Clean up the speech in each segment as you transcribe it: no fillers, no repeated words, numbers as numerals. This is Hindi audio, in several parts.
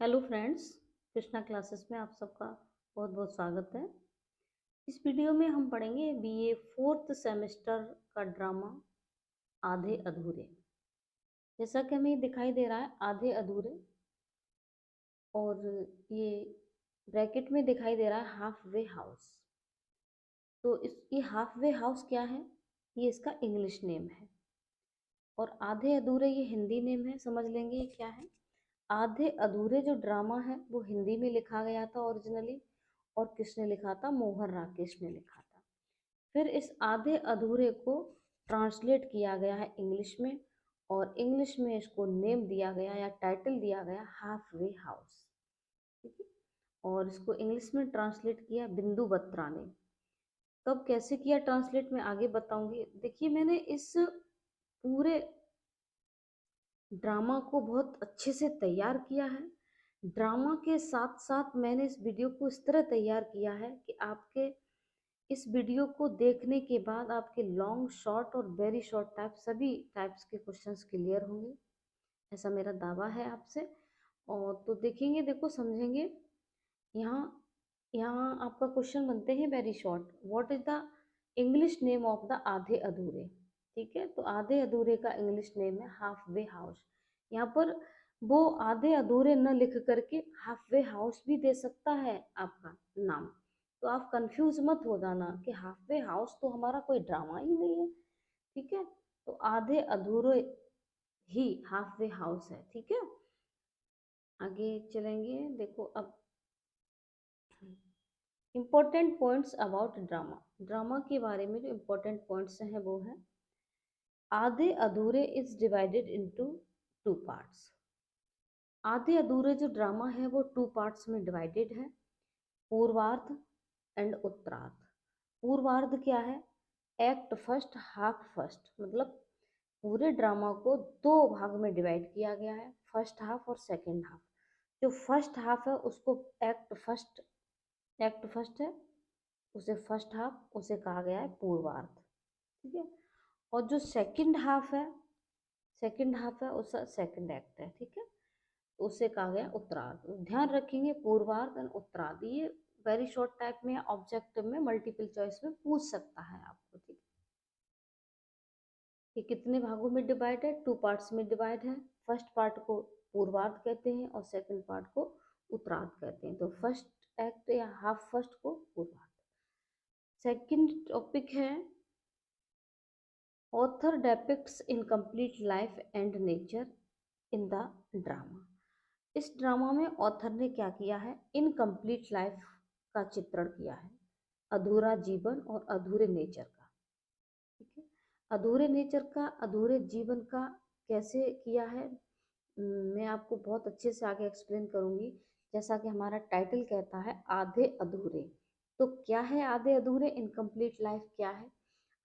हेलो फ्रेंड्स, कृष्णा क्लासेस में आप सबका बहुत बहुत स्वागत है। इस वीडियो में हम पढ़ेंगे बीए फोर्थ सेमेस्टर का ड्रामा आधे अधूरे। जैसा कि हमें दिखाई दे रहा है आधे अधूरे, और ये ब्रैकेट में दिखाई दे रहा है हाफ वे हाउस। तो ये हाफ वे हाउस क्या है? ये इसका इंग्लिश नेम है, और आधे अधूरे ये हिंदी नेम है। समझ लेंगे ये क्या है। आधे अधूरे जो ड्रामा है वो हिंदी में लिखा गया था ओरिजिनली, और किसने लिखा था? मोहन राकेश ने लिखा था। फिर इस आधे अधूरे को ट्रांसलेट किया गया है इंग्लिश में, और इंग्लिश में इसको नेम दिया गया या टाइटल दिया गया हाफ वे हाउस। ठीक है, और इसको इंग्लिश में ट्रांसलेट किया बिंदु बत्रा ने। कब कैसे किया ट्रांसलेट मैं आगे बताऊंगी। देखिए, मैंने इस पूरे ड्रामा को बहुत अच्छे से तैयार किया है। ड्रामा के साथ साथ मैंने इस वीडियो को इस तरह तैयार किया है कि आपके इस वीडियो को देखने के बाद आपके लॉन्ग शॉर्ट और वेरी शॉर्ट टाइप सभी टाइप्स के क्वेश्चंस क्लियर होंगे, ऐसा मेरा दावा है आपसे। और तो देखेंगे, देखो, समझेंगे। यहाँ यहाँ आपका क्वेश्चन बनते हैं very short. What is the English name of the आधे अधूरे? ठीक है, तो आधे अधूरे का इंग्लिश नेम है हाफ वे हाउस। यहाँ पर वो आधे अधूरे न लिख करके हाफ वे हाउस भी दे सकता है आपका नाम। तो आप कंफ्यूज मत हो जाना कि हाफ वे हाउस तो हमारा कोई ड्रामा ही नहीं है। ठीक है, तो आधे अधूरे ही हाफ वे हाउस है। ठीक है, आगे चलेंगे। देखो अब important points about drama. Drama के बारे में जो इम्पोर्टेंट पॉइंट्स हैं वो है आधे अधूरे is divided into two parts. आधे अधूरे जो ड्रामा है वो टू पार्ट्स में डिवाइडेड है, पूर्वार्ध एंड उत्तरार्ध। पूर्वार्ध क्या है? Act first, half first. मतलब पूरे ड्रामा को दो भाग में डिवाइड किया गया है, फर्स्ट हाफ और सेकंड हाफ। जो फर्स्ट हाफ है उसको एक्ट फर्स्ट है, उसे फर्स्ट हाफ उसे कहा गया है पूर्वार्ध। ठीक है, और जो सेकंड हाफ है उसका सेकंड एक्ट है। ठीक है, तो उसे कहा गया उत्तरार्ध। ध्यान रखेंगे, पूर्वार्ध और उत्तरार्ध ये वेरी शॉर्ट टाइप में ऑब्जेक्टिव में मल्टीपल चॉइस में पूछ सकता है आपको। ठीक, ये कितने भागों में डिवाइड है? टू पार्ट्स में डिवाइड है। फर्स्ट पार्ट को पूर्वार्ध कहते हैं और सेकंड पार्ट को उत्तरार्ध कहते हैं। तो फर्स्ट एक्ट या हाफ फर्स्ट को पूर्वार्ध। सेकंड टॉपिक है author depicts incomplete life and nature in the drama. इस ड्रामा में ऑथर ने क्या किया है? इनकम्प्लीट लाइफ का चित्रण किया है, अधूरा जीवन और अधूरे नेचर का। ठीक है, अधूरे नेचर का, अधूरे जीवन का कैसे किया है मैं आपको बहुत अच्छे से आगे एक्सप्लेन करूंगी। जैसा कि हमारा टाइटल कहता है आधे अधूरे, तो क्या है आधे अधूरे? इनकम्प्लीट लाइफ क्या है?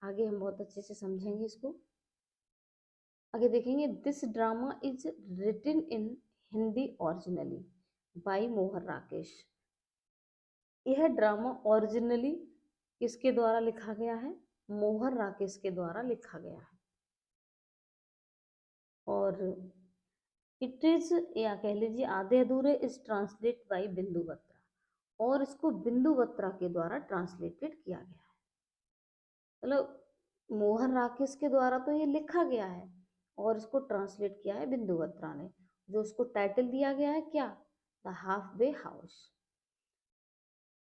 आगे हम बहुत अच्छे से समझेंगे इसको। आगे देखेंगे, this drama is written in Hindi originally by Mohan Rakesh. यह ड्रामा ओरिजिनली किसके द्वारा लिखा गया है? मोहन राकेश के द्वारा लिखा गया है। और इट इज, या कह लीजिए आधे अधूरे इज ट्रांसलेट बाय बिंदु बत्रा, और इसको बिंदु बत्रा के द्वारा ट्रांसलेटेड किया गया है। मतलब मोहन राकेश के द्वारा तो ये लिखा गया है, और इसको ट्रांसलेट किया है बिंदु बत्रा ने। जो उसको टाइटल दिया गया है क्या? The half way house.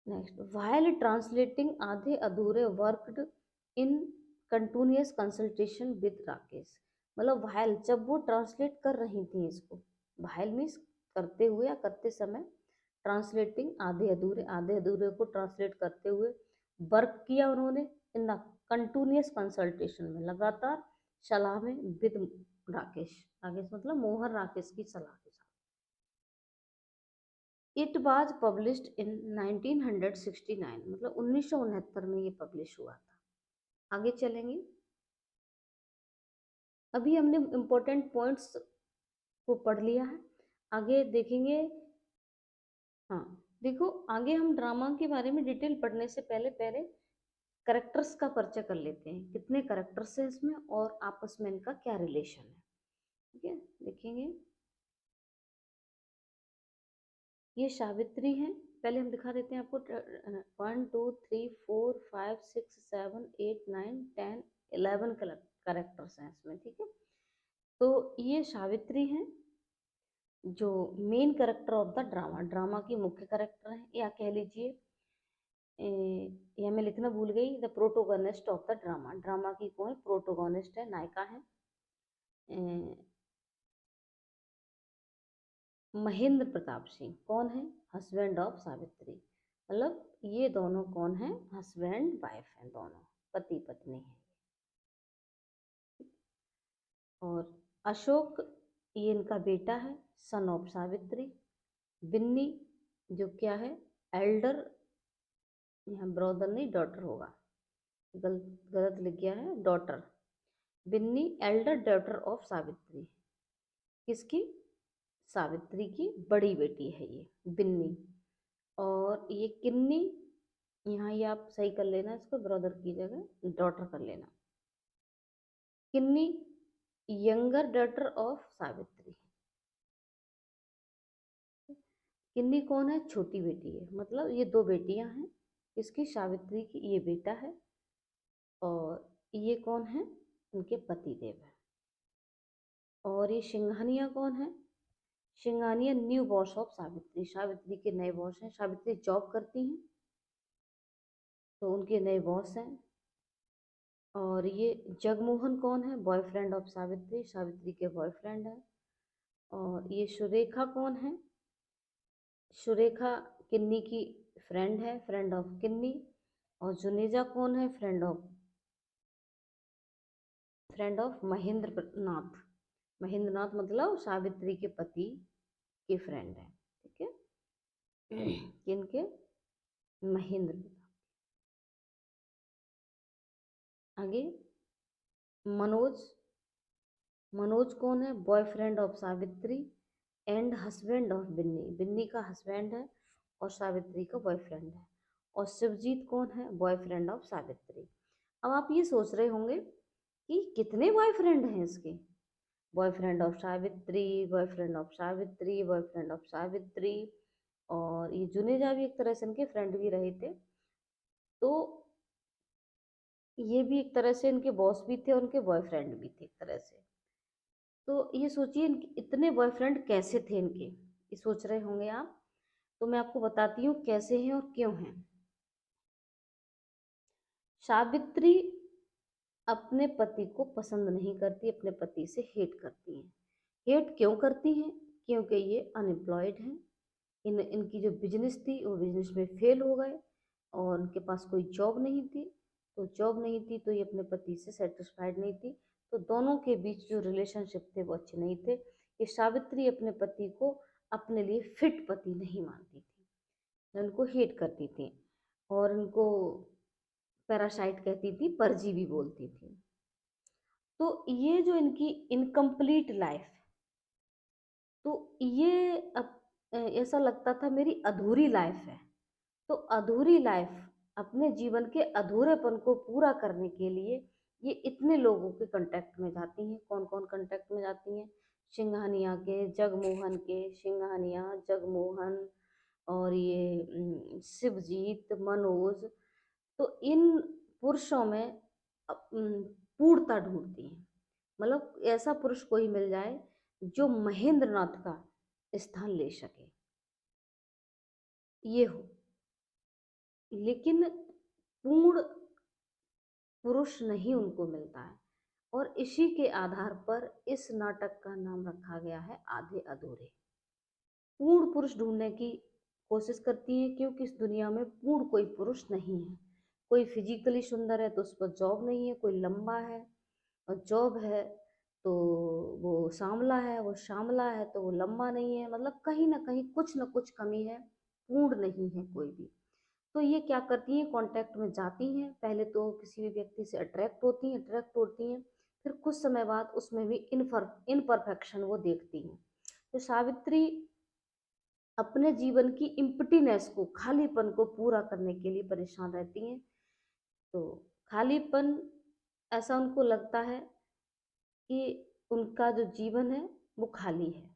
Next, while translating आधे अधूरे worked in continuous consultation with Rakesh. मतलब while जब वो ट्रांसलेट कर रही थी इसको, while मीन्स करते हुए या करते समय, ट्रांसलेटिंग आधे अधूरे को ट्रांसलेट करते हुए वर्क किया उन्होंने इन द कंटिन्यूअस कंसल्टेशन में, लगातार सलाह में, विद राकेश। राकेश मतलब मोहन राकेश की सलाह के साथ। इट वाज पब्लिश्ड इन 1969, मतलब 1969 में ये पब्लिश हुआ था। आगे चलेंगे। अभी हमने इम्पोर्टेंट पॉइंट्स को पढ़ लिया है, आगे देखेंगे। हाँ, देखो, आगे हम ड्रामा के बारे में डिटेल पढ़ने से पहले पहले करेक्टर्स का परिचय कर लेते हैं। कितने करेक्टर्स हैं इसमें और आपस में इनका क्या रिलेशन है। ठीक है, देखेंगे। ये सावित्री हैं। पहले हम दिखा देते हैं आपको 1 2 3 4 5 6 7 8 9 10 11 करेक्टर्स हैं इसमें, ठीक है। तो ये सावित्री हैं जो main character of the drama, drama की मुख्य करेक्टर हैं, या कह लीजिए यह मैं लिखना भूल गई, the protagonist of the drama, drama की कौन प्रोटोगोनिस्ट है, नायिका है। महेंद्र प्रताप सिंह कौन है, हस्बैंड ऑफ सावित्री, मतलब ये दोनों कौन है, हस्बैंड वाइफ हैं, दोनों पति पत्नी हैं। और अशोक ये इनका बेटा है, सन ऑफ सावित्री। बिन्नी जो क्या है, एल्डर, यहाँ ब्रदर नहीं डॉटर होगा, गलत लिख गया है, daughter. Binni elder daughter of Savitri, किसकी, सावित्री की बड़ी बेटी है ये बिन्नी। और ये किन्नी, यहाँ ये आप सही कर लेना, इसको ब्रदर की जगह डॉटर कर लेना। किन्नी यंगर डॉटर ऑफ सावित्री, किन्नी कौन है, छोटी बेटी है, मतलब ये दो बेटियां हैं, इसकी सावित्री की ये बेटा है, और ये कौन है, उनके पति देव है। और ये सिंघानिया कौन है, Singhania new boss of Savitri, Savitri के नए बॉस हैं, सावित्री जॉब करती हैं तो उनके नए बॉस हैं। और ये जगमोहन कौन है, बॉयफ्रेंड ऑफ सावित्री, सावित्री के बॉयफ्रेंड है। और ये सुरेखा कौन है, सुरेखा किन्नी की फ्रेंड है, फ्रेंड ऑफ किन्नी। और जुनेजा कौन है, फ्रेंड ऑफ महेंद्र नाथ, महेंद्र नाथ मतलब सावित्री के पति के फ्रेंड है, ठीक है। किनके, महेंद्र। आगे मनोज, मनोज कौन है, boyfriend of Savitri and husband of Binni, Binni का हस्बैंड है और सावित्री का बॉयफ्रेंड है। और शिवजीत कौन है, बॉयफ्रेंड ऑफ सावित्री। अब आप ये सोच रहे होंगे कि कितने बॉयफ्रेंड हैं इसके, boyfriend of Savitri, boyfriend of Savitri, boyfriend of Savitri. और ये जुनेजा भी एक तरह से इनके फ्रेंड भी रहे थे, तो ये भी एक तरह से इनके बॉस भी थे और उनके बॉयफ्रेंड भी थे एक तरह से। तो ये सोचिए इनके इतने बॉयफ्रेंड कैसे थे इनके, ये सोच रहे होंगे आप। तो मैं आपको बताती हूँ कैसे हैं और क्यों हैं। सावित्री अपने पति को पसंद नहीं करती, अपने पति से हेट करती हैं। हेट क्यों करती हैं, क्योंकि ये अनएम्प्लॉयड हैं, इनकी जो बिजनेस थी वो बिजनेस में फेल हो गए और उनके पास कोई जॉब नहीं थी। तो जॉब नहीं थी तो ये अपने पति से सेटिस्फाइड नहीं थी, तो दोनों के बीच जो रिलेशनशिप थे वो अच्छे नहीं थे। ये सावित्री अपने पति को अपने लिए फिट पति नहीं मानती थी, उनको हेट करती थी और उनको पैरासाइट कहती थी, परजीवी बोलती थी। तो ये जो इनकी इनकम्प्लीट लाइफ, तो ये अब ऐसा लगता था मेरी अधूरी लाइफ है। तो अधूरी लाइफ, अपने जीवन के अधूरेपन को पूरा करने के लिए ये इतने लोगों के कांटेक्ट में जाती हैं। कौन कौन कांटेक्ट में जाती हैं, सिंघानिया के, जगमोहन के, सिंघानिया, जगमोहन, और ये शिवजीत, मनोज। तो इन पुरुषों में पूर्णता ढूंढती हैं, मतलब ऐसा पुरुष कोई मिल जाए जो महेंद्र नाथ का स्थान ले सके, ये हो। लेकिन पूर्ण पुरुष नहीं उनको मिलता है, और इसी के आधार पर इस नाटक का नाम रखा गया है आधे अधूरे। पूर्ण पुरुष ढूंढने की कोशिश करती है, क्योंकि इस दुनिया में पूर्ण कोई पुरुष नहीं है। कोई फिजिकली सुंदर है तो उस पर जॉब नहीं है, कोई लंबा है और जॉब है तो वो सांवला है, वो श्यामला है तो वो लंबा नहीं है, मतलब कहीं ना कहीं कुछ ना कुछ कमी है, पूर्ण नहीं है कोई भी। तो ये क्या करती हैं, कांटेक्ट में जाती हैं, पहले तो किसी भी व्यक्ति से अट्रैक्ट होती हैं, फिर कुछ समय बाद उसमें भी इनपरफेक्शन वो देखती हैं। तो सावित्री अपने जीवन की इम्पटीनेस को, खालीपन को पूरा करने के लिए परेशान रहती हैं। तो खालीपन, ऐसा उनको लगता है कि उनका जो जीवन है वो खाली है।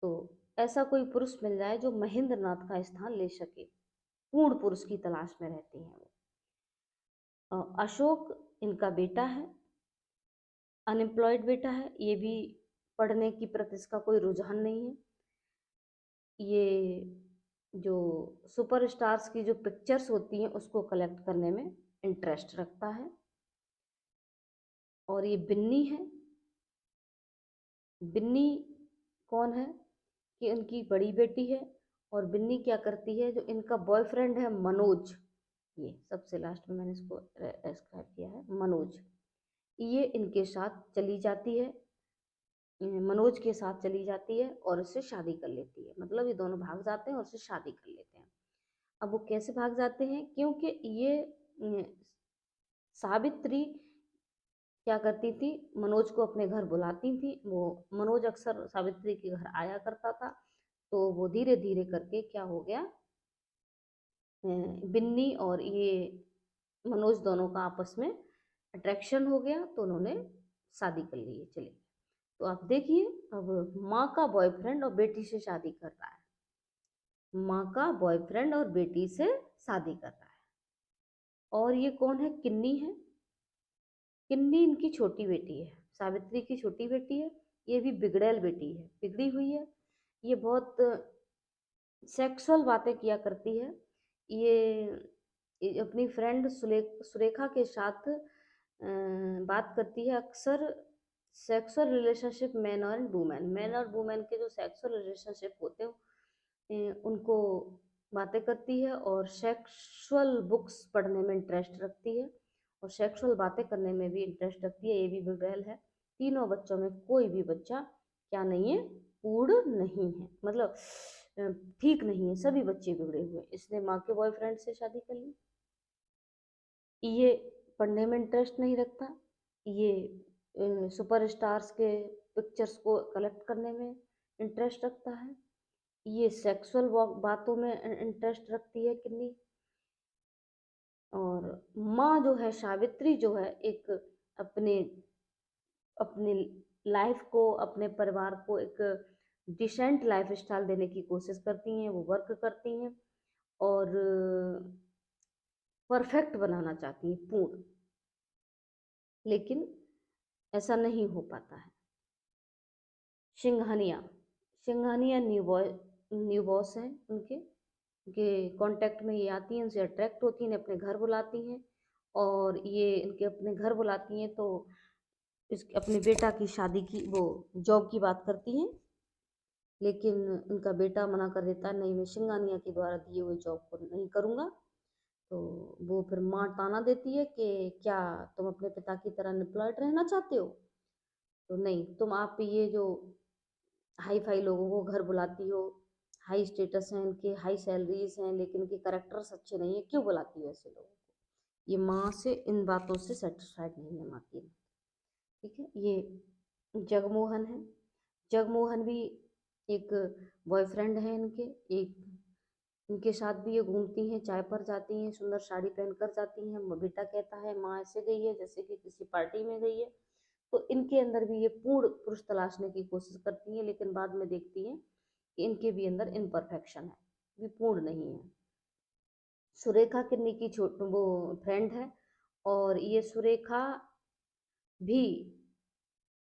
तो ऐसा कोई पुरुष मिल जाए जो महेंद्र नाथ का स्थान ले सके। पूर्ण पुरुष की तलाश में रहती हैं वो। अशोक इनका बेटा है, अनएम्प्लॉयड बेटा है, ये भी पढ़ने की प्रति इसका कोई रुझान नहीं है। ये जो सुपरस्टार्स की जो पिक्चर्स होती हैं उसको कलेक्ट करने में इंटरेस्ट रखता है। और ये बिन्नी है। बिन्नी कौन है कि उनकी बड़ी बेटी है। और बिन्नी क्या करती है, जो इनका बॉयफ्रेंड है मनोज, ये सबसे लास्ट में मैंने इसको एस्क्राइब किया है मनोज, ये इनके साथ चली जाती है, मनोज के साथ चली जाती है और उससे शादी कर लेती है। मतलब ये दोनों भाग जाते हैं और उससे शादी कर लेते हैं। अब वो कैसे भाग जाते हैं, क्योंकि ये सावित्री क्या करती थी, मनोज को अपने घर बुलाती थी। वो मनोज अक्सर सावित्री के घर आया करता था। तो वो धीरे धीरे करके क्या हो गया, बिन्नी और ये मनोज दोनों का आपस में अट्रैक्शन हो गया, तो उन्होंने शादी कर ली है। चलिए, तो आप देखिए, अब माँ का बॉयफ्रेंड और बेटी से शादी कर रहा है। माँ का बॉयफ्रेंड और बेटी से शादी कर रहा है। और ये कौन है, किन्नी है। किन्नी इनकी छोटी बेटी है, सावित्री की छोटी बेटी है। ये भी बिगड़ैल बेटी है, बिगड़ी हुई है। ये बहुत सेक्सुअल बातें किया करती है। ये अपनी फ्रेंड सुरेखा के साथ बात करती है अक्सर। सेक्सुअल रिलेशनशिप मैन और वुमेन के जो सेक्सुअल रिलेशनशिप होते हैं उनको बातें करती है। और सेक्सुअल बुक्स पढ़ने में इंटरेस्ट रखती है और सेक्सुअल बातें करने में भी इंटरेस्ट रखती है। ये भी बिगड़ैल है। तीनों बच्चों में कोई भी बच्चा क्या नहीं है, पूर्ण नहीं है, मतलब ठीक नहीं है, सभी बच्चे बिगड़े हुए हैं। इसने माँ के बॉयफ्रेंड से शादी कर ली। ये पढ़ने में इंटरेस्ट नहीं रखता। ये सुपरस्टार्स के पिक्चर्स को कलेक्ट करने में इंटरेस्ट रखता है। ये सेक्सुअल बातों में इंटरेस्ट रखती है किन्नी। और माँ जो है, सावित्री जो है, एक अपने अपने लाइफ को, अपने परिवार को एक डिसेंट लाइफ स्टाइल देने की कोशिश करती हैं। वो वर्क करती हैं और परफेक्ट बनाना चाहती हैं, पूर्ण। लेकिन ऐसा नहीं हो पाता है। सिंघानिया सिंघानिया न्यू बॉस हैं उनके कांटेक्ट में ये आती हैं, उनसे अट्रैक्ट होती हैं, अपने घर बुलाती हैं। और ये इनके अपने घर बुलाती हैं तो इस अपने बेटा की शादी की, वो जॉब की बात करती हैं। लेकिन उनका बेटा मना कर देता है, नहीं मैं सिंघानिया के द्वारा दिए हुए जॉब को नहीं करूँगा। तो वो फिर माँ ताना देती है कि क्या तुम अपने पिता की तरह एम्प्लॉयड रहना चाहते हो। तो नहीं, तुम आप ये जो हाई फाई लोगों को घर बुलाती हो, हाई स्टेटस हैं इनके, हाई सैलरीज हैं, लेकिन इनके करेक्टर्स अच्छे नहीं है, क्यों बुलाती हो ऐसे लोगों को। ये माँ से इन बातों से सेटिस्फाइड नहीं है, माँ की। ठीक है, ये जगमोहन है। जगमोहन भी एक बॉयफ्रेंड है इनके। एक इनके साथ भी ये घूमती हैं, चाय पर जाती हैं, सुंदर साड़ी पहन कर जाती हैं। बेटा कहता है माँ ऐसे गई है जैसे कि किसी पार्टी में गई है। तो इनके अंदर भी ये पूर्ण पुरुष तलाशने की कोशिश करती हैं, लेकिन बाद में देखती हैं कि इनके भी अंदर इम्परफेक्शन है, भी पूर्ण नहीं है। सुरेखा किन्नी की वो फ्रेंड है। और ये सुरेखा भी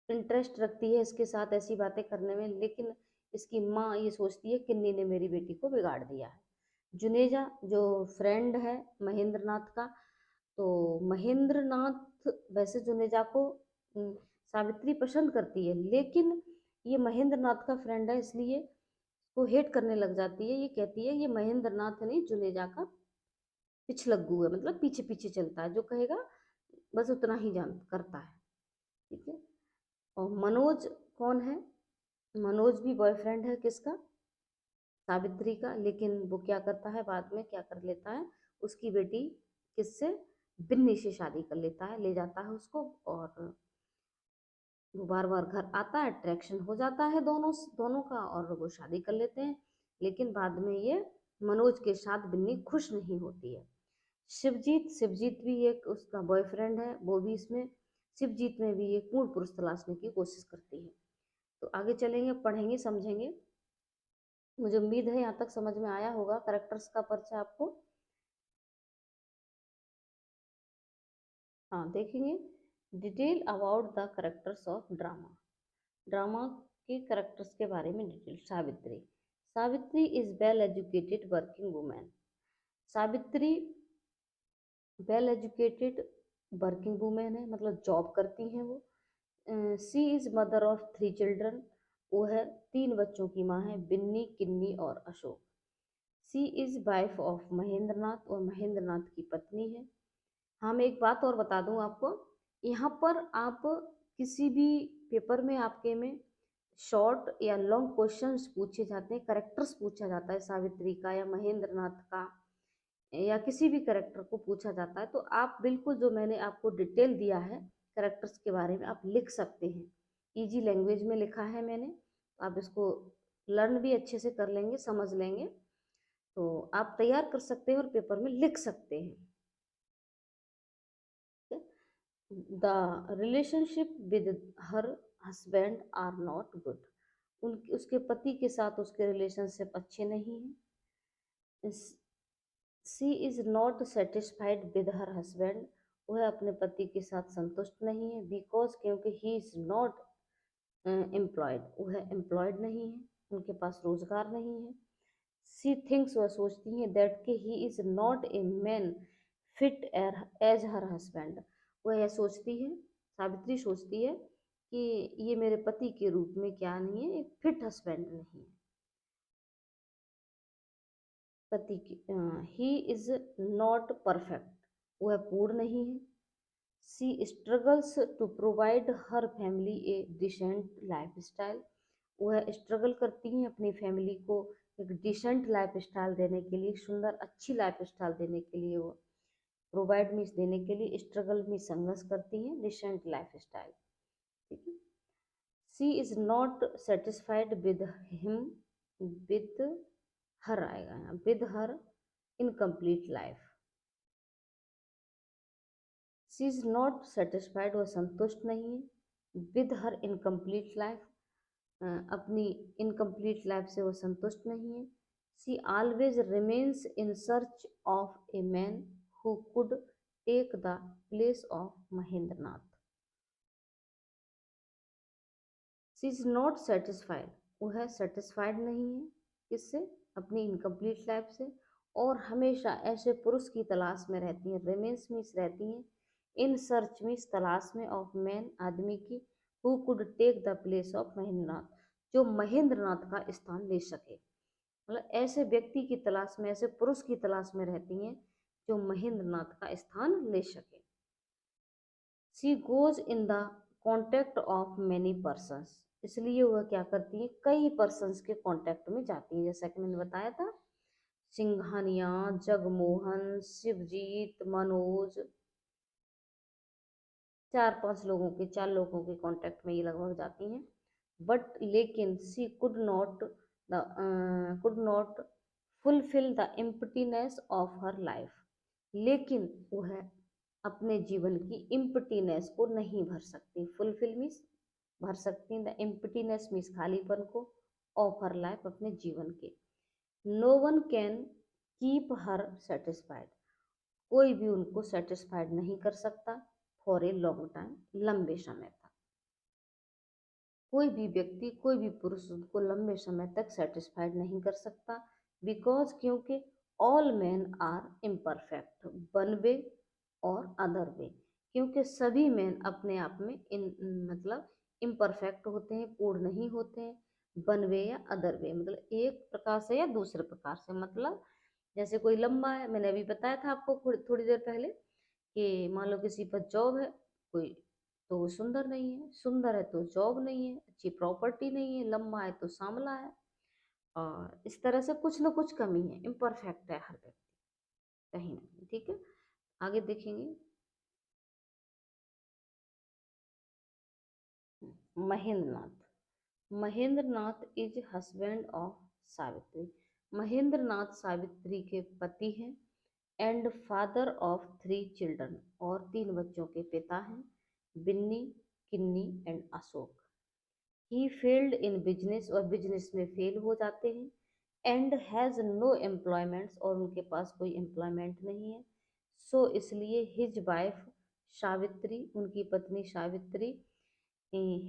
इंटरेस्ट रखती है इसके साथ ऐसी बातें करने में, लेकिन इसकी माँ ये सोचती है किन्नी ने मेरी बेटी को बिगाड़ दिया है। जुनेजा जो फ्रेंड है महेंद्र नाथ का, तो महेंद्र नाथ वैसे जुनेजा को सावित्री पसंद करती है, लेकिन ये महेंद्र नाथ का फ्रेंड है इसलिए वो हेट करने लग जाती है। ये कहती है ये महेंद्र नाथ नहीं, जुनेजा का पिछलग्गू है, मतलब पीछे पीछे चलता है, जो कहेगा बस उतना ही जान करता है। ठीक है। और मनोज कौन है, मनोज भी बॉयफ्रेंड है किसका, सावित्री का। लेकिन वो क्या करता है, बाद में क्या कर लेता है, उसकी बेटी किससे, बिन्नी से शादी कर लेता है, ले जाता है उसको। और वो बार बार घर आता है, अट्रैक्शन हो जाता है दोनों दोनों का, और वो शादी कर लेते हैं। लेकिन बाद में ये मनोज के साथ बिन्नी खुश नहीं होती है। शिवजीत शिवजीत भी एक उसका बॉयफ्रेंड है, वो भी इसमें, शिवजीत में भी एक पूर्ण पुरुष तलाशने की कोशिश करती है। तो आगे चलेंगे, पढ़ेंगे, समझेंगे। मुझे उम्मीद है यहाँ तक समझ में आया होगा करेक्टर्स का परिचय आपको। हाँ, देखेंगे detail about the characters of drama. Drama के करेक्टर्स के बारे में detail. Savitri. Savitri is well educated working women. Savitri well educated working women है, मतलब जॉब करती हैं वो। सी इज मदर ऑफ 3 चिल्ड्रन। वो है 3 बच्चों की माँ है, बिन्नी, किन्नी और अशोक। सी इज वाइफ ऑफ महेंद्र नाथ, और महेंद्र नाथ की पत्नी है। हाँ, मैं एक बात और बता दूं आपको, यहाँ पर आप किसी भी पेपर में आपके में शॉर्ट या लॉन्ग क्वेश्चंस पूछे जाते हैं, करेक्टर्स पूछा जाता है सावित्री का या महेंद्र नाथ का, या किसी भी करेक्टर को पूछा जाता है, तो आप बिल्कुल जो मैंने आपको डिटेल दिया है करेक्टर्स के बारे में आप लिख सकते हैं। इजी लैंग्वेज में लिखा है मैंने, तो आप इसको लर्न भी अच्छे से कर लेंगे, समझ लेंगे, तो आप तैयार कर सकते हैं और पेपर में लिख सकते हैं। The relationship with her husband are not good. उसके पति के साथ उसके रिलेशनशिप अच्छे नहीं हैं। She is not satisfied with her husband. वह अपने पति के साथ संतुष्ट नहीं है, बिकॉज क्योंकि ही इज नॉट एम्प्लॉयड। वह एम्प्लॉयड नहीं है, उनके पास रोजगार नहीं है। सी थिंक्स, वह सोचती है, दैट कि he is not a man fit as her husband. वह यह सोचती है, सावित्री सोचती है कि ये मेरे पति के रूप में क्या नहीं है, एक फिट हस्बैंड नहीं है पति की। He is not perfect. वह पूर्ण नहीं है। She struggles to provide her family a decent lifestyle. वह स्ट्रगल करती हैं अपनी फैमिली को एक डिसेंट लाइफ स्टाइल देने के लिए, सुंदर अच्छी लाइफ स्टाइल देने के लिए, वो प्रोवाइड मीन्स देने के लिए, स्ट्रगल में संघर्ष करती हैं, डिसेंट लाइफ स्टाइल। ठीक है। She is not satisfied with him, with her आएगा यहाँ, with her incomplete life. She is not satisfied, वह संतुष्ट नहीं है, विद हर इनकम्प्लीट लाइफ, अपनी इनकम्प्लीट लाइफ से वो संतुष्ट नहीं है। She always remains in search of a man who could take the place of Mahendra Nath. She is not satisfied, वह सेटिस्फाइड नहीं है किससे, अपनी इनकम्प्लीट लाइफ से, और हमेशा ऐसे पुरुष की तलाश में रहती हैं, रिमेन्स मीन्स रहती हैं, इन सर्च मीन्स तलाश में, ऑफ मैन आदमी की, who could take the place of Mahendra Nath, जो महेंद्र नाथ का स्थान ले सके। मतलब ऐसे व्यक्ति की तलाश में, ऐसे पुरुष की तलाश में रहती हैं जो महेंद्र नाथ का स्थान ले सके। She goes in the contact of many persons, इसलिए वह क्या करती है, कई पर्सन्स के कांटेक्ट में जाती है, जैसा कि मैंने बताया था, सिंघानिया, जगमोहन, शिवजीत, मनोज, 4 लोगों के कांटेक्ट में ये लगभग जाती हैं। बट लेकिन she could not fulfil the emptiness of her life. लेकिन वह अपने जीवन की इम्प्टीनेस को नहीं भर सकती। फुलफिल मीन्स भर सकती, द एम्प्टीनेस मीन्स खालीपन को, ऑफ हर लाइफ अपने जीवन के। No one can keep her satisfied, कोई भी उनको सेटिस्फाइड नहीं कर सकता, फॉर ए लॉन्ग टाइम, लंबे समय तक। कोई भी व्यक्ति, कोई भी पुरुष उनको लंबे समय तक सेटिस्फाइड नहीं कर सकता, बिकॉज क्योंकि all man are imperfect, one way और अदर वे, क्योंकि सभी मैन अपने आप में मतलब इम्परफेक्ट होते हैं, पूर्ण नहीं होते हैं, वन वे या अदर वे, मतलब एक प्रकार से या दूसरे प्रकार से, मतलब जैसे कोई लंबा है, मैंने अभी बताया था आपको थोड़ी देर पहले कि मान लो किसी पर जॉब है कोई, तो वो सुंदर नहीं है, सुंदर है तो जॉब नहीं है, अच्छी प्रॉपर्टी नहीं है, लंबा है तो सांवला है, और इस तरह से कुछ ना कुछ कमी है, इम्परफेक्ट है हर व्यक्ति कहीं ना कहीं। ठीक है, आगे देखेंगे। Mahendra Nath. Mahendra Nath is husband of Savitri. Mahendra Nath Savitri के पति हैं, एंड फादर ऑफ 3 चिल्ड्रन, और 3 बच्चों के पिता हैं, Binni, Kinni and Ashok. He failed in business, और बिजनेस में फेल हो जाते हैं, एंड हैज़ नो एम्प्लॉयमेंट्स, और उनके पास कोई एम्प्लॉयमेंट नहीं है। सो इसलिए हिज वाइफ सावित्री, उनकी पत्नी सावित्री,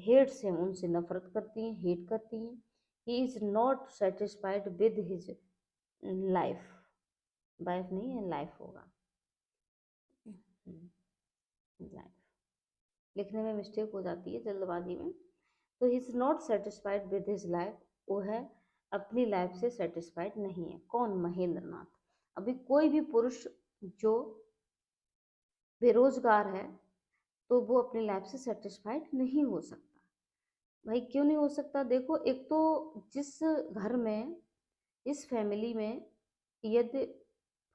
हेट्स हिम, उनसे नफरत करती हैं, हेट करती हैं। ही is not satisfied with his life, wife नहीं है, लाइफ होगा, लाइफ लिखने में मिस्टेक हो जाती है जल्दबाजी में। तो ही is not satisfied with his life, वो है अपनी लाइफ से सेटिस्फाइड नहीं है। कौन? महेंद्र नाथ। अभी कोई भी पुरुष जो बेरोजगार है तो वो अपनी लाइफ से सेटिस्फाइड नहीं हो सकता। भाई क्यों नहीं हो सकता? देखो, एक तो जिस घर में, इस फैमिली में यदि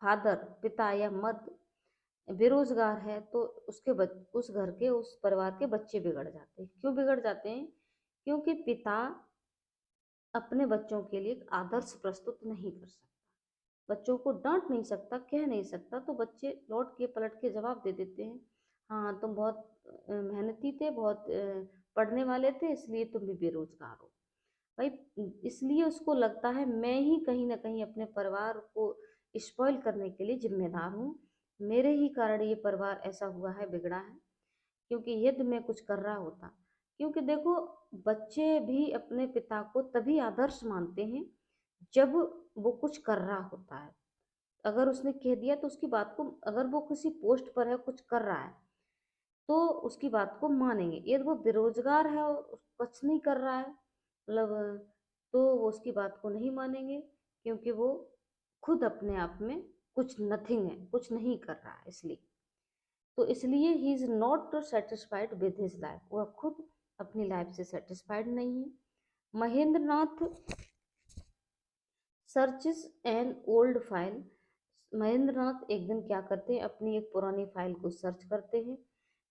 फादर, पिता या मर्द बेरोजगार है तो उस घर के, उस परिवार के बच्चे बिगड़ जाते हैं। क्यों बिगड़ जाते हैं? क्योंकि पिता अपने बच्चों के लिए एक आदर्श प्रस्तुत नहीं कर सकता, बच्चों को डांट नहीं सकता, कह नहीं सकता, तो बच्चे लौट के पलट के जवाब दे देते हैं, हाँ तुम बहुत मेहनती थे, बहुत पढ़ने वाले थे, इसलिए तुम भी बेरोजगार हो। भाई इसलिए उसको लगता है मैं ही कहीं ना कहीं अपने परिवार को स्पॉइल करने के लिए जिम्मेदार हूँ, मेरे ही कारण ये परिवार ऐसा हुआ है, बिगड़ा है, क्योंकि यदि मैं कुछ कर रहा होता। क्योंकि देखो, बच्चे भी अपने पिता को तभी आदर्श मानते हैं जब वो कुछ कर रहा होता है। अगर उसने कह दिया तो उसकी बात को, अगर वो किसी पोस्ट पर है, कुछ कर रहा है, तो उसकी बात को मानेंगे। यदि वो बेरोजगार है और कुछ नहीं कर रहा है, मतलब, तो वो उसकी बात को नहीं मानेंगे, क्योंकि वो खुद अपने आप में कुछ नथिंग है, कुछ नहीं कर रहा है। इसलिए तो इसलिए he is not satisfied with his life, वह खुद अपनी लाइफ से सेटिस्फाइड नहीं है। Mahendra Nath searches an old file, Mahendra Nath एक दिन क्या करते हैं, अपनी एक पुरानी फाइल को सर्च करते हैं।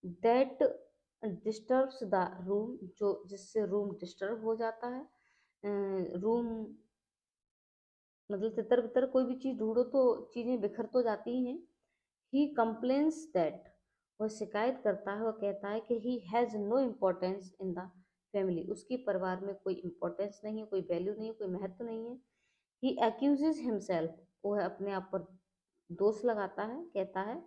दैट डिस्टर्ब्स द रूम, जो जिससे रूम डिस्टर्ब हो जाता है। रूम मतलब तितर बितर कोई भी चीज़ ढूंढो तो चीज़ें बिखर तो जाती ही हैं। ही कंप्लेन्स दैट, वह शिकायत करता है, वह कहता है कि he has no importance in the family, उसकी परिवार में कोई इम्पोर्टेंस नहीं है, कोई वैल्यू नहीं है, कोई महत्व नहीं है। ही एक्यूजेज हिमसेल्फ, वह अपने आप पर दोष लगाता है, कहता है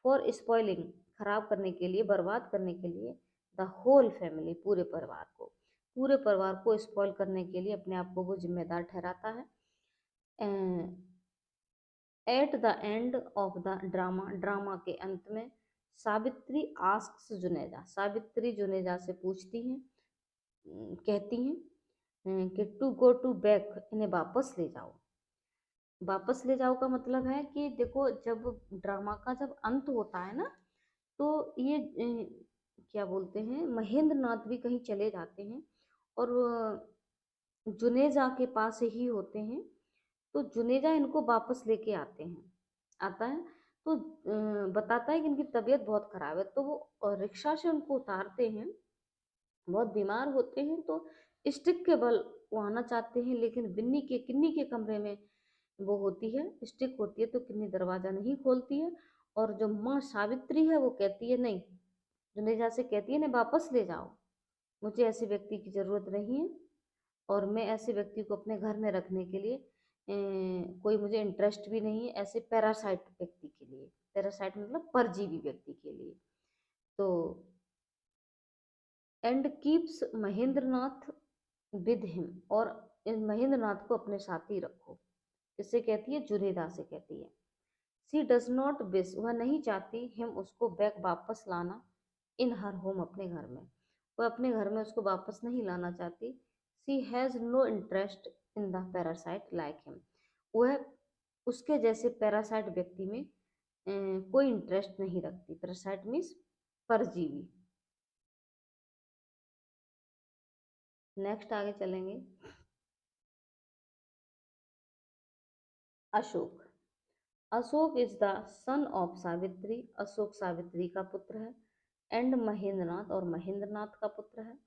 फॉर स्पॉइलिंग, खराब करने के लिए, बर्बाद करने के लिए, द होल फैमिली, पूरे परिवार को, पूरे परिवार को स्पॉइल करने के लिए अपने आप को वो जिम्मेदार ठहराता है। At the end of the drama, drama के अंत में, सावित्री आस्क्स जुनेजा, सावित्री जुनेजा से पूछती हैं, कहती हैं कि टू गो टू बैक, इन्हें वापस ले जाओ। वापस ले जाओ का मतलब है कि देखो, जब ड्रामा का जब अंत होता है ना, तो ये क्या बोलते हैं, महेंद्र नाथ भी कहीं चले जाते हैं और जुनेजा के पास ही होते हैं। तो जुनेजा इनको वापस लेके आते हैं, आता है, तो बताता है कि इनकी तबीयत बहुत खराब है, तो वो रिक्शा से उनको उतारते हैं। बहुत बीमार होते हैं तो स्टिक के बल वो आना चाहते हैं, लेकिन किन्नी के कमरे में वो होती है, स्टिक होती है, तो किन्नी दरवाजा नहीं खोलती है। और जो माँ सावित्री है वो कहती है नहीं, जुनेजा से कहती है ना, वापस ले जाओ, मुझे ऐसे व्यक्ति की ज़रूरत नहीं है, और मैं ऐसे व्यक्ति को अपने घर में रखने के लिए कोई मुझे इंटरेस्ट भी नहीं है, ऐसे पैरासाइट व्यक्ति के लिए, पैरासाइट मतलब परजीवी व्यक्ति के लिए। तो and keeps Mahendra Nath with him, और इन महेंद्र नाथ को अपने साथ ही रखो। इससे कहती है, जुनेदा से कहती है। सी डज नॉट विश, वह नहीं चाहती, हिम उसको बैक वापस लाना, इन हर होम, अपने घर में, वह अपने घर में उसको वापस नहीं लाना चाहती। She has no interest in the parasite like him, वह उसके जैसे पैरासाइट व्यक्ति में कोई इंटरेस्ट नहीं रखती। पैरासाइट मीन्स परजीवी। नेक्स्ट आगे चलेंगे। Ashok, Ashok is the son of Savitri, Ashok Savitri का पुत्र है। एंड महेंद्रनाथ, और महेंद्रनाथ का पुत्र है।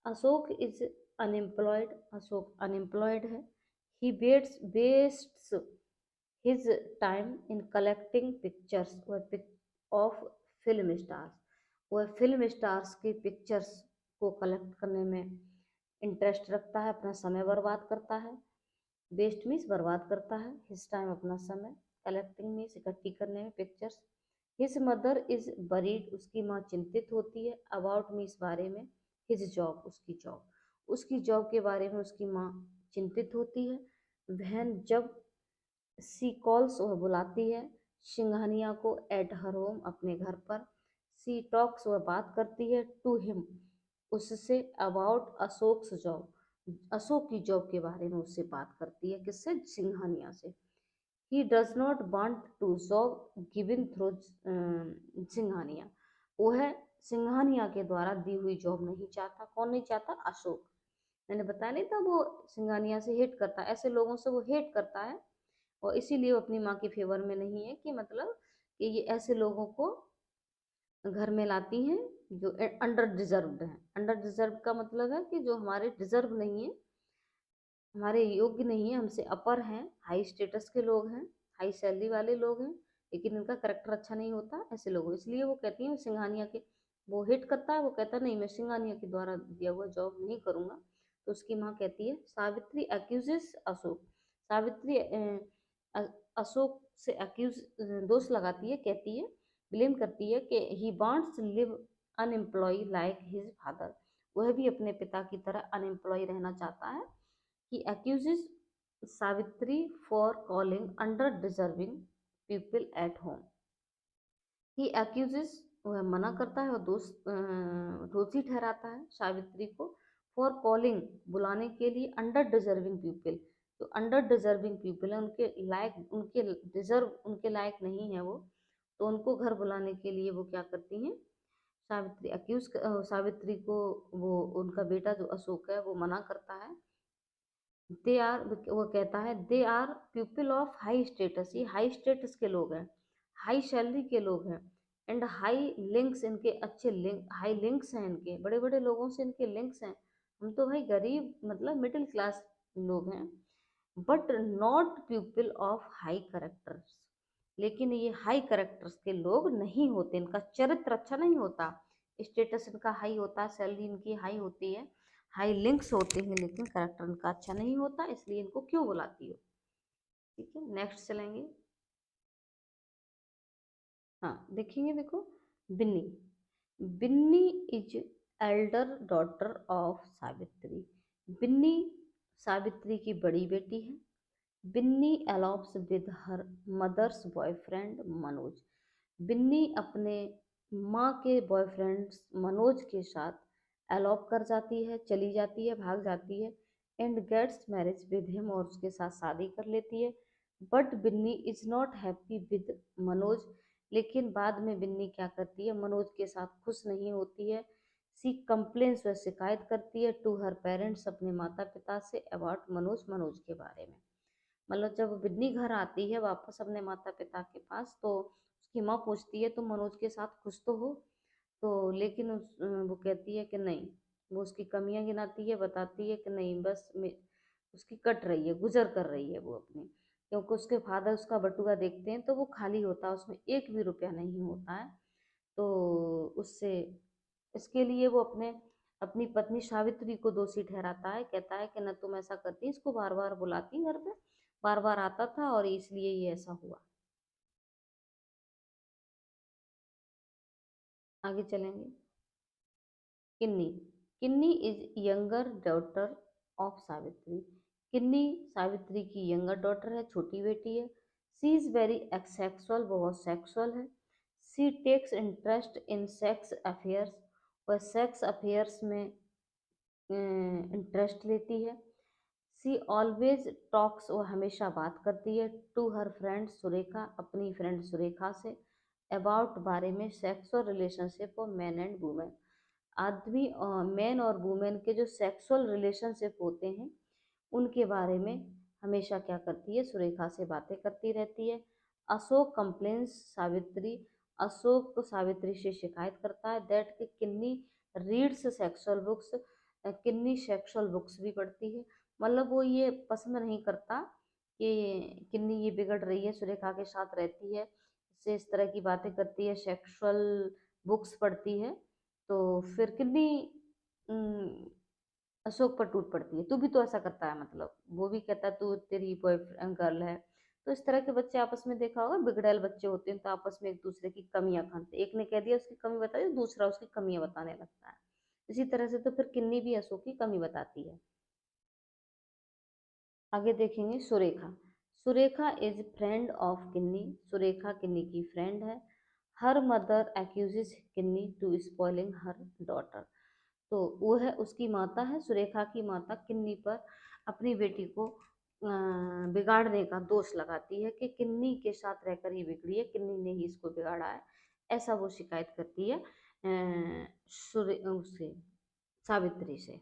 Ashok is unemployed, Ashok unemployed है। He wastes his time in collecting pictures of film stars, वह फिल्म स्टार्स की पिक्चर्स को कलेक्ट करने में इंटरेस्ट रखता है, अपना समय बर्बाद करता है। वेस्ट मीन्स बर्बाद करता है, हिज टाइम अपना समय, कलेक्टिंग मीन्स इकट्ठी करने में pictures, his mother is buried उसकी माँ चिंतित होती है, अबाउट मीन्स बारे में, हिज जॉब उसकी जॉब के बारे में उसकी माँ चिंतित होती है, वहन जब सी कॉल्स वह बुलाती है सिंघानिया को एट हर होम अपने घर पर, सी टॉक्स वह बात करती है टू हिम उससे, अबाउट अशोक्स जॉब अशोक की जॉब के बारे में उससे बात करती है, किससे, सिंघानिया से। He does not want to job given through Singhania, वह सिंघानिया के द्वारा दी हुई जॉब नहीं चाहता, कौन नहीं चाहता, अशोक। मैंने बताया नहीं था वो सिंघानिया से हेट करता है, ऐसे लोगों से वो हेट करता है और इसीलिए वो अपनी माँ के फेवर में नहीं है, कि मतलब कि ये ऐसे लोगों को घर में लाती हैं जो अंडर डिजर्व्ड हैं। अंडर डिजर्व का मतलब है कि जो हमारे डिजर्व नहीं है, हमारे योग्य नहीं है, हमसे अपर हैं, हाई स्टेटस के लोग हैं, हाई सैलरी वाले लोग हैं, लेकिन इनका करेक्टर अच्छा नहीं होता, ऐसे लोग, इसलिए वो कहती हैं सिंघानिया के, वो हिट करता है, वो कहता नहीं मैं सिंघानिया के द्वारा दिया हुआ जॉब नहीं करूँगा। तो उसकी माँ कहती है, सावित्री अक्यूजेस अशोक, सावित्री अशोक से अक्यूज दोष लगाती है, कहती है, ब्लेम करती है कि he wants live unemployed like his father, वह भी अपने पिता की तरह अनएम्प्लॉय रहना चाहता है। He accuses Savitri for calling under-deserving people at home. He accuses वह मना करता है और दोषी ठहराता है सावित्री को, फॉर कॉलिंग बुलाने के लिए, अंडर डिजर्विंग पीपल, जो अंडर डिजर्विंग पीपल है उनके लायक, उनके डिजर्व उनके लायक नहीं है वो, तो उनको घर बुलाने के लिए वो क्या करती हैं, सावित्री को वो उनका बेटा जो अशोक है वो मना करता है। दे आर, वो कहता है they are people of high status, ये हाई स्टेटस के लोग हैं, हाई सैलरी के लोग हैं, एंड हाई लिंक्स, इनके अच्छे लिंक, हाई लिंक्स हैं, इनके बड़े बड़े लोगों से इनके लिंक्स हैं, हम तो भाई गरीब मतलब मिडिल क्लास लोग हैं, but not people of high characters, लेकिन ये हाई करेक्टर्स के लोग नहीं होते, इनका चरित्र अच्छा नहीं होता, स्टेटस इनका हाई होता है, सैलरी इनकी हाई होती है, हाई लिंक्स होते हैं, लेकिन करेक्टर इनका अच्छा नहीं होता, इसलिए इनको क्यों बुलाती हो। ठीक है, नेक्स्ट चलेंगे। हाँ देखेंगे, देखो, Binni, Binni is elder daughter of Savitri, Binni Savitri की बड़ी बेटी है, Binni elopes with her mother's boyfriend Manoj, Binni अपने माँ के बॉयफ्रेंड मनोज के साथ एलॉप कर जाती है, चली जाती है, भाग जाती है, and gets marriage with him और उसके साथ शादी कर लेती है, but Binni is not happy with Manoj, लेकिन बाद में बिन्नी क्या करती है, मनोज के साथ खुश नहीं होती है, सी कंप्लेन्स, वह शिकायत करती है टू हर पेरेंट्स अपने माता पिता से, अबाउट मनोज, मनोज के बारे में। मतलब जब बिन्नी घर आती है वापस अपने माता पिता के पास, तो उसकी माँ पूछती है तुम मनोज के साथ खुश तो हो, तो लेकिन वो कहती है कि नहीं, वो उसकी कमियां गिनाती है, बताती है कि नहीं बस उसकी कट रही है, गुजर कर रही है वो अपनी, क्योंकि उसके फादर उसका बटुआ देखते हैं तो वो खाली होता है, उसमें एक भी रुपया नहीं होता है, तो उससे, इसके लिए वो अपनी पत्नी सावित्री को दोषी ठहराता है, कहता है कि न तुम ऐसा करती, इसको बार बार बुलाती घर पे, बार बार आता था और इसलिए ये ऐसा हुआ। आगे चलेंगे। Kinni, Kinni is younger daughter of Savitri, Kinni Savitri की यंगर डॉटर है, छोटी बेटी है, सी इज वेरी सेक्सुअल, बहुत सेक्सुअल है, she takes interest in sex affairs, वह सेक्स अफेयर्स में इंटरेस्ट लेती है, सी ऑलवेज टॉक्स, वो हमेशा बात करती है, टू हर फ्रेंड सुरेखा, अपनी फ्रेंड सुरेखा से, अबाउट बारे में, sexual relationship of man and women, आदमी मैन और वुमेन के जो सेक्सुअल रिलेशनशिप होते हैं उनके बारे में हमेशा क्या करती है, सुरेखा से बातें करती रहती है। अशोक कंप्लेन्स सावित्री, अशोक को सावित्री से शिकायत करता है दैट कि किन्नी रीड्स सेक्सुअल बुक्स, किन्नी सेक्सुअल बुक्स भी पढ़ती है, मतलब वो ये पसंद नहीं करता कि किन्नी ये बिगड़ रही है, सुरेखा के साथ रहती है, इससे इस तरह की बातें करती है, सेक्सुअल बुक्स पढ़ती है, तो फिर किन्नी अशोक पर टूट पड़ती है, तू भी तो ऐसा करता है, मतलब वो भी कहता है तू तेरी बॉयफ्रेंड गर्ल है। तो इस तरह के बच्चे आपस में देखा होगा, बिगड़ैल बच्चे होते हैं तो आपस में एक दूसरे की कमियां खाते हैं। एक ने कह दिया उसकी कमी बता दी, दूसरा उसकी कमियां बताने लगता है। इसी तरह से तो फिर किन्नी भी अशोक की कमी बताती है। आगे देखेंगे Surekha. Surekha is friend of Kinni. Surekha Kinni की फ्रेंड है। Her mother accuses Kinni to spoiling her daughter. तो वो है, उसकी माता है, सुरेखा की माता किन्नी पर अपनी बेटी को बिगाड़ने का दोष लगाती है कि किन्नी के साथ रहकर ही बिगड़ी है, किन्नी ने ही इसको बिगाड़ा है, ऐसा वो शिकायत करती है उससे, सावित्री से।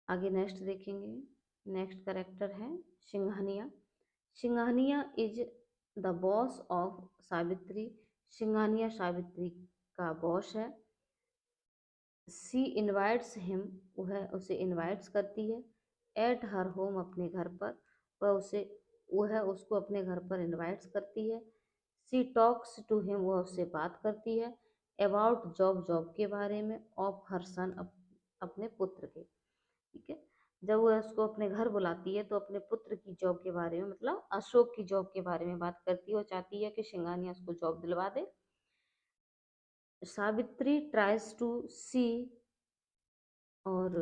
आगे नेक्स्ट देखेंगे। नेक्स्ट करेक्टर है Singhania. Singhania is the boss of Savitri. Singhania Savitri का बॉस है। सी इनवाइट्स हिम, वह उसे इनवाइट्स करती है। एट हर होम, अपने घर पर, वह उसको अपने घर पर इनवाइट्स करती है। सी टॉक्स टू हिम, वह उससे बात करती है। अबाउट जॉब, जॉब के बारे में। ऑफ हर सन, अपने पुत्र के। ठीक है, जब वह उसको अपने घर बुलाती है तो अपने पुत्र की जॉब के बारे में, मतलब अशोक की जॉब के बारे में बात करती है। वो चाहती है कि सिंघानिया उसको जॉब दिलवा दे। सावित्री ट्राइज टू सी, और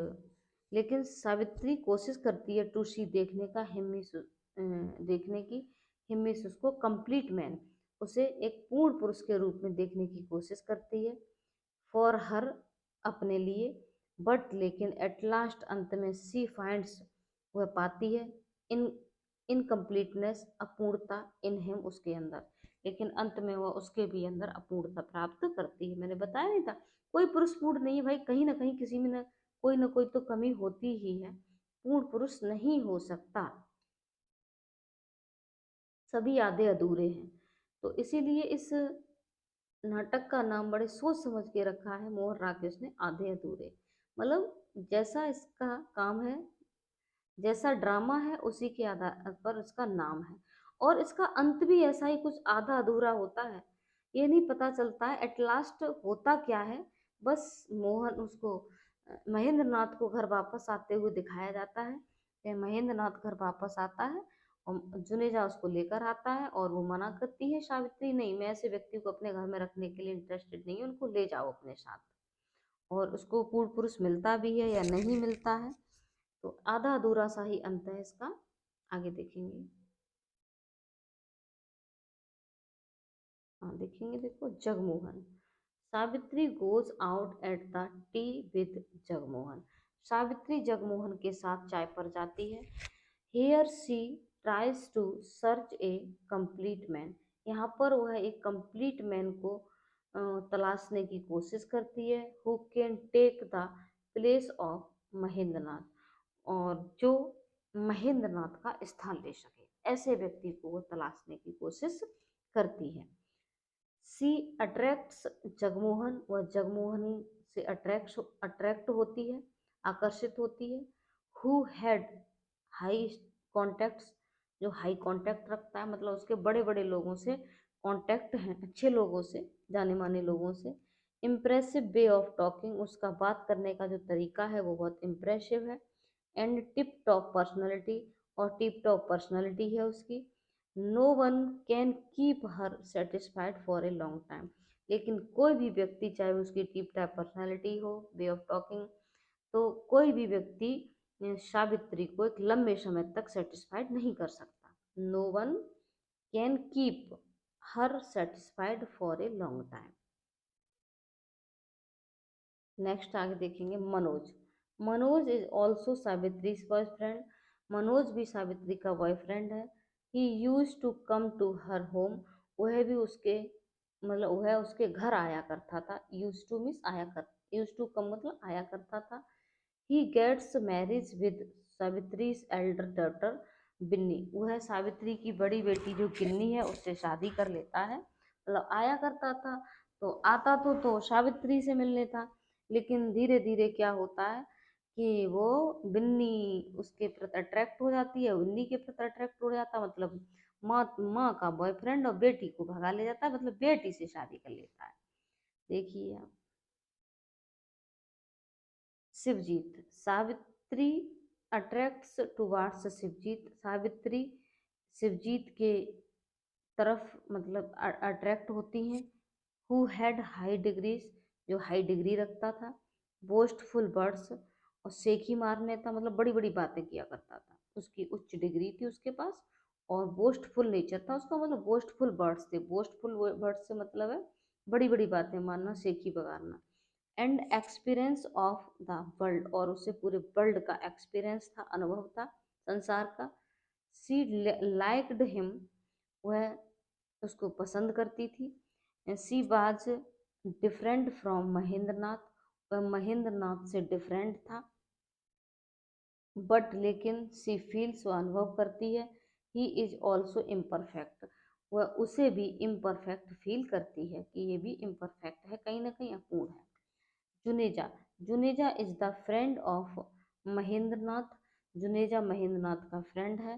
लेकिन सावित्री कोशिश करती है टू सी, देखने का, देखने की, हिम्मिस उसको कंप्लीट मैन, उसे एक पूर्ण पुरुष के रूप में देखने की कोशिश करती है। फॉर हर, अपने लिए। बट लेकिन एट लास्ट, अंत में, सी फाइंड्स, वह पाती है, इन इनकम्प्लीटनेस, अपूर्णता, इन हिम, उसके अंदर। लेकिन अंत में वह उसके भी अंदर अपूर्णता प्राप्त करती है। मैंने बताया नहीं था, कोई पुरुष पूर्ण नहीं है भाई, कहीं ना कहीं किसी में ना कोई तो कमी होती ही है। पूर्ण पुरुष नहीं हो सकता, सभी आधे अधूरे हैं। तो इसीलिए इस नाटक का नाम बड़े सोच समझ के रखा है मोहन राकेश ने, आधे अधूरे। मतलब जैसा इसका काम है, जैसा ड्रामा है, उसी के आधार पर इसका नाम है। और इसका अंत भी ऐसा ही कुछ आधा अधूरा होता है, ये नहीं पता चलता है एट लास्ट होता क्या है। बस मोहन उसको महेंद्र नाथ को घर वापस आते हुए दिखाया जाता है कि महेंद्र नाथ घर वापस आता है और जुनेजा उसको लेकर आता है, और वो मना करती है सावित्री, नहीं, मैं ऐसे व्यक्ति को अपने घर में रखने के लिए इंटरेस्टेड नहीं हूँ, उनको ले जाओ अपने साथ। और उसको पूर्ण पुरुष मिलता भी है या नहीं मिलता है, तो आधा अधूरा सा ही अंत है इसका। आगे देखेंगे। हाँ देखेंगे, देखो Jagmohan. Savitri goes out at the tea with Jagmohan. Savitri Jagmohan के साथ चाय पर जाती है। Here she tries to search a complete man. यहाँ पर वह एक कंप्लीट मैन को तलाशने की कोशिश करती है। Who can take the place of Mahendranath, और जो महेंद्रनाथ का स्थान ले सके, ऐसे व्यक्ति को वो तलाशने की कोशिश करती है। सी अट्रैक्ट्स जगमोहन, वह जगमोहन से अट्रैक्ट होती है, आकर्षित होती है। हु हैड हाई कॉन्टैक्ट्स, जो हाई कॉन्टैक्ट रखता है, मतलब उसके बड़े बड़े लोगों से कॉन्टैक्ट हैं, अच्छे लोगों से, जाने माने लोगों से। इम्प्रेसिव वे ऑफ टॉकिंग, उसका बात करने का जो तरीका है वो बहुत इम्प्रेसिव है। एंड टिप टॉप पर्सनैलिटी, और टिप टॉप पर्सनैलिटी है उसकी। No one can keep her satisfied for a long time, लेकिन कोई भी व्यक्ति, चाहे उसकी टिप टॉप पर्सनैलिटी हो, वे ऑफ टॉकिंग, तो कोई भी व्यक्ति सावित्री को एक लंबे समय तक सेटिस्फाइड नहीं कर सकता। No one can keep her satisfied for a long time. Next आगे देखेंगे Manoj. Manoj is also Savitri boyfriend. Manoj भी सावित्री का बॉयफ्रेंड है। He use to come to her home, वह भी उसके, मतलब वह उसके घर आया करता था। यूज टू मीन्स आया कर, यूज टू कम मतलब आया करता था। He gets marriage with Savitri elder daughter Binni, वह सावित्री की बड़ी बेटी जो गिन्नी है उससे शादी कर लेता है। मतलब आया करता था, तो आता तो सावित्री से मिलने था, लेकिन धीरे धीरे क्या होता है कि वो बिन्नी उसके प्रति अट्रैक्ट हो जाती है, बिन्नी के प्रति अट्रैक्ट हो जाता है, मतलब माँ माँ का बॉयफ्रेंड, और बेटी को भगा ले जाता है, मतलब बेटी से शादी कर लेता है। देखिए आप, शिवजीत, सावित्री अट्रैक्ट्स टुवार्ड्स शिवजीत, सावित्री शिवजीत के तरफ मतलब अट्रैक्ट होती हैं। हु हैड हाई डिग्रीज, जो हाई डिग्री रखता था। बोस्टफुल वर्ड्स, और शेखी मारने था मतलब बड़ी बड़ी बातें किया करता था, उसकी उच्च डिग्री थी उसके पास। और बोस्टफुल नेचर था उसका, मतलब बोस्टफुल वर्ड्स थे। बोस्टफुल वर्ड्स से मतलब है बड़ी बड़ी बातें मारना, शेखी बगाड़ना। And experience of the world, और उसे पूरे वर्ल्ड का एक्सपीरियंस था, अनुभव था संसार का। सी लाइक्ड हिम, वह उसको पसंद करती थी। She was different from Mahendranath, वह महेंद्रनाथ से डिफरेंट था। बट लेकिन सी फील्स, वह अनुभव करती है। ही इज ऑल्सो इम्परफेक्ट, वह उसे भी इम्परफेक्ट फील करती है कि ये भी इम्परफेक्ट है, कहीं ना कहीं अपूर्ण है। Juneja, Juneja is the friend of Mahendranath, Juneja Mahendranath का फ्रेंड है।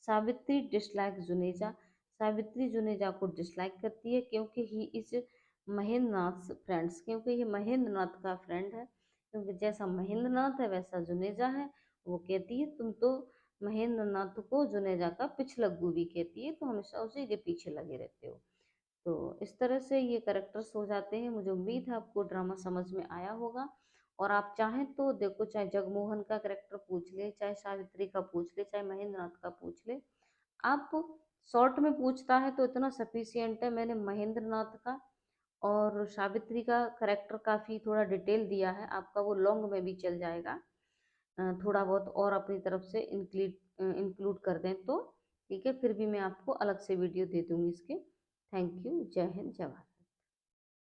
सावित्री डिसलाइक जुनेजा, सावित्री जुनेजा को डिसलाइक करती है क्योंकि ही इज महेंद्रनाथ फ्रेंड्स, क्योंकि ये महेंद्रनाथ का फ्रेंड है। क्योंकि जैसा महेंद्रनाथ है वैसा जुनेजा है। वो कहती है तुम तो महेंद्रनाथ को जुनेजा का पिछलग्गू भी कहती है, तो हमेशा उसी के पीछे लगे रहते हो। तो इस तरह से ये कैरेक्टर्स हो जाते हैं। मुझे उम्मीद है आपको ड्रामा समझ में आया होगा। और आप चाहें तो देखो, चाहे जगमोहन का कैरेक्टर पूछ ले, चाहे सावित्री का पूछ ले, चाहे महेंद्रनाथ का पूछ ले, आप शॉर्ट में पूछता है तो इतना सफिशियंट है। मैंने महेंद्रनाथ का और सावित्री का करेक्टर काफ़ी थोड़ा डिटेल दिया है, आपका वो लॉन्ग में भी चल जाएगा। थोड़ा बहुत और अपनी तरफ से इंक्लूड कर दें तो ठीक है, फिर भी मैं आपको अलग से वीडियो दे दूँगी इसके। Thank you. जय हिंद, जय भारत।